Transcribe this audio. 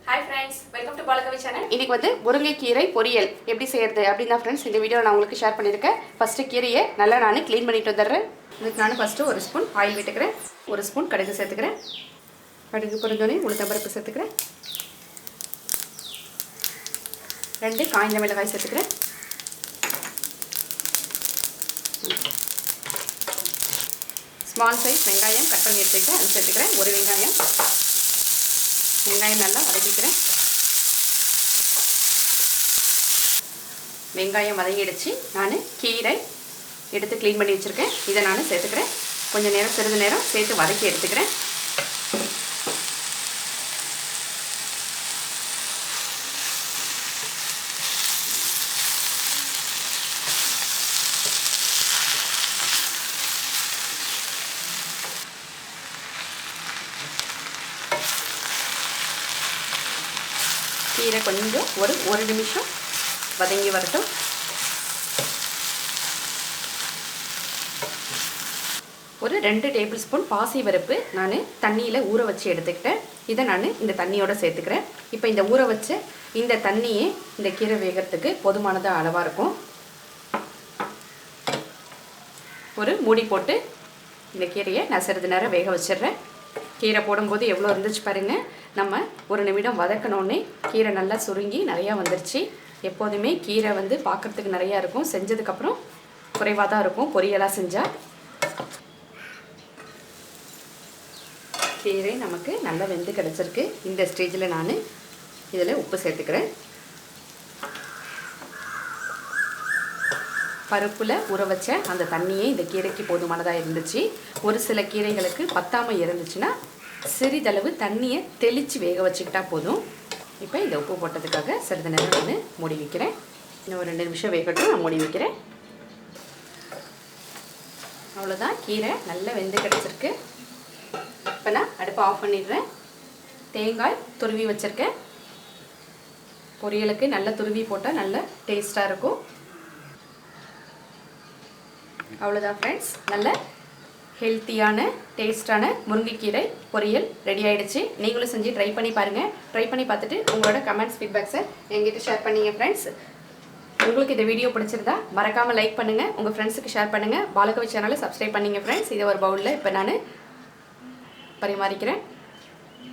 Hi friends, welcome to balakavi channel. இன்னைக்கு வந்து முருங்கை கீரை பொரியல் எப்படி செய்யறது அப்படினா फ्रेंड्स இந்த வீடியோல நான் உங்களுக்கு ஷேர் பண்ணிருக்கேன். ஃபர்ஸ்ட் கீரையை நல்லா நான் க்ளீன் பண்ணிட்டு வந்துறேன். இதுக்கு நான் ஃபர்ஸ்ட் ஒரு ஸ்பூன் ஆயில் விட்டுக்கிறேன். ஒரு ஸ்பூன் கடுகு சேர்த்துக்கிறேன். கடுகு பொரிஞ்சோனே உளுத்தம் பருப்பு சேர்த்துக்கிறேன். 2 காய்ந்த மிளகாய் சேர்த்துக்கிறேன். ஸ்மால் சைஸ் வெங்காயம் கட் பண்ணி எடுத்துக்கிட்டேன். அது சேர்த்துக்கிறேன். ஒரு வெங்காயம் நல்லா வதக்கிக்கிறேன். வெங்காயம் வதங்கிடுச்சு. நான் கீரை எடுத்து க்ளீன் பண்ணி வச்சுருக்கேன். இதை நான் சேர்த்துக்கிறேன். கொஞ்சம் நேரம் சிறிது நேரம் சேர்த்து வதக்கி எடுத்துக்கிறேன். கீரை கொஞ்சம் ஒரு நிமிஷம் வதங்கி வரட்டும். ஒரு 2 டேபிள் ஸ்பூன் பாசி பருப்பு நான் தண்ணியில் ஊற வச்சு எடுத்துக்கிட்டேன். இதை நான் இந்த தண்ணியோடு சேர்த்துக்கிறேன். இப்போ இந்த ஊற வச்ச இந்த தண்ணியே இந்த கீரை வேகிறதுக்கு போதுமானதாக அளவாக இருக்கும். ஒரு மூடி போட்டு இந்த கீரையை நான் சிறிது நேரம் வேக வச்சிடுறேன். கீரை போடும்போது எவ்வளோ இருந்துச்சு பாருங்கள். நம்ம ஒரு நிமிடம் வதக்கணுன்னே கீரை நல்லா சுருங்கி நிறையா வந்துருச்சு. எப்போதுமே கீரை வந்து பார்க்குறதுக்கு நிறையா இருக்கும், செஞ்சதுக்கப்புறம் குறைவாக தான் இருக்கும் பொரியலாக செஞ்சால். கீரை நமக்கு நல்லா வெந்து கிடச்சிருக்கு. இந்த ஸ்டேஜில் நான் இதில் உப்பு சேர்த்துக்கிறேன். பருப்பில் ஊற வச்ச அந்த தண்ணியே இந்த கீரைக்கு போதுமானதாக இருந்துச்சு. ஒரு சில கீரைகளுக்கு பத்தாமல் இருந்துச்சுன்னா சிறிதளவு தண்ணியை தெளித்து வேக வச்சுக்கிட்டா போதும். இப்போ இந்த உப்பு போட்டதுக்காக சிறிது நேரம் நான் மூடி வைக்கிறேன். இன்னும் ஒரு 2 நிமிஷம் வேகட்டும். நான் மூடி வைக்கிறேன். அவ்வளோதான், கீரை நல்லா வெந்து கிடச்சிருக்கு. இப்போ நான் அடுப்பை ஆஃப் பண்ணிடுறேன். தேங்காய் துருவி வச்சுருக்கேன். பொரியலுக்கு நல்லா துருவி போட்டால் நல்ல டேஸ்ட்டாக இருக்கும். அவ்வளோதான் ஃப்ரெண்ட்ஸ், நல்ல ஹெல்த்தியான டேஸ்டான முருங்கைக்கீரை பொரியல் ரெடி ஆகிடுச்சு. நீங்களும் செஞ்சு ட்ரை பண்ணி பாருங்கள். ட்ரை பண்ணி பார்த்துட்டு உங்களோட கமெண்ட்ஸ் ஃபீட்பேக்ஸை எங்கிட்ட ஷேர் பண்ணிங்க ஃப்ரெண்ட்ஸ். உங்களுக்கு இந்த வீடியோ பிடிச்சிருந்தா மறக்காமல் லைக் பண்ணுங்கள், உங்கள் ஃப்ரெண்ட்ஸுக்கு ஷேர் பண்ணுங்கள். பாலகவி சேனலை சப்ஸ்கிரைப் பண்ணிங்க ஃப்ரெண்ட்ஸ். இதை ஒரு பவுலில் இப்போ நான் பரிமாறிக்கிறேன்.